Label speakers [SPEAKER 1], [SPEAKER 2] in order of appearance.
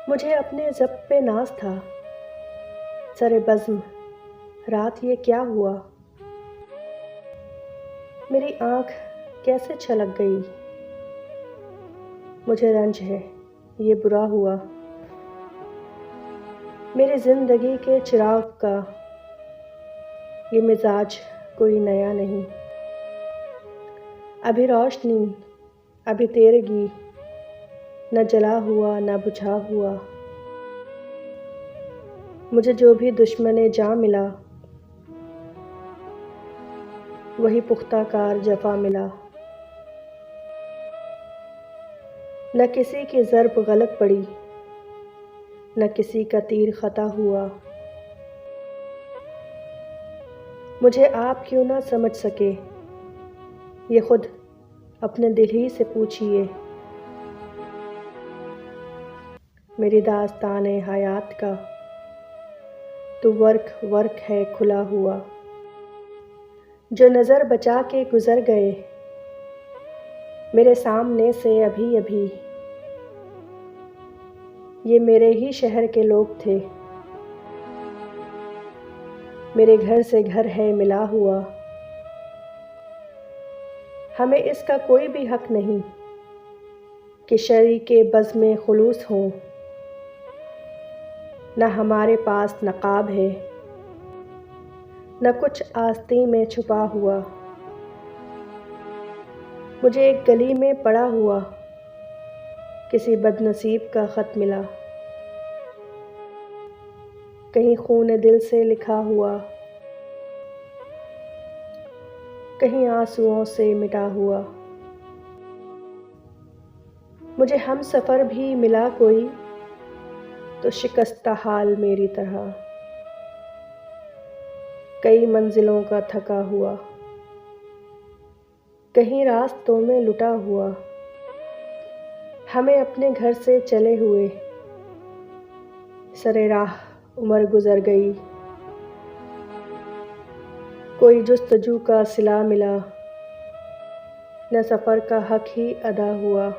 [SPEAKER 1] مجھے اپنے ضبط پہ ناز تھا، سر بزم رات یہ کیا ہوا؟ میری آنکھ کیسے چھلک گئی؟ مجھے رنج ہے، یہ برا ہوا۔ میری زندگی کے چراغ کا یہ مزاج کوئی نیا نہیں۔ ابھی روشنی، ابھی تیرگی، نہ جلا ہوا نہ بجھا ہوا۔ مجھے جو بھی دشمن جاں ملا، وہی پختہ کار جفا ملا۔ نہ کسی کی ضرب غلط پڑی، نہ کسی کا تیر خطا ہوا۔ مجھے آپ کیوں نہ سمجھ سکے، یہ خود اپنے دل ہی سے پوچھئے۔ میری داستان حیات کا تو ورق ورق ہے کھلا ہوا۔ جو نظر بچا کے گزر گئے میرے سامنے سے ابھی ابھی، یہ میرے ہی شہر کے لوگ تھے۔ میرے گھر سے گھر ہے ملا ہوا۔ ہمیں اس کا کوئی بھی حق نہیں کہ شریک بزم خلوص ہوں۔ نہ ہمارے پاس نقاب ہے، نہ کچھ آستین میں چھپا ہوا۔ مجھے ایک گلی میں پڑا ہوا کسی بد نصیب کا خط ملا، کہیں خون دل سے لکھا ہوا، کہیں آنسوؤں سے مٹا ہوا۔ مجھے ہم سفر بھی ملا کوئی تو شکستہ حال میری طرح، کئی منزلوں کا تھکا ہوا، کہیں راستوں میں لٹا ہوا۔ ہمیں اپنے گھر سے چلے ہوئے سر راہ عمر گزر گئی، کوئی جستجو کا صلہ ملا، نہ سفر کا حق ہی ادا ہوا۔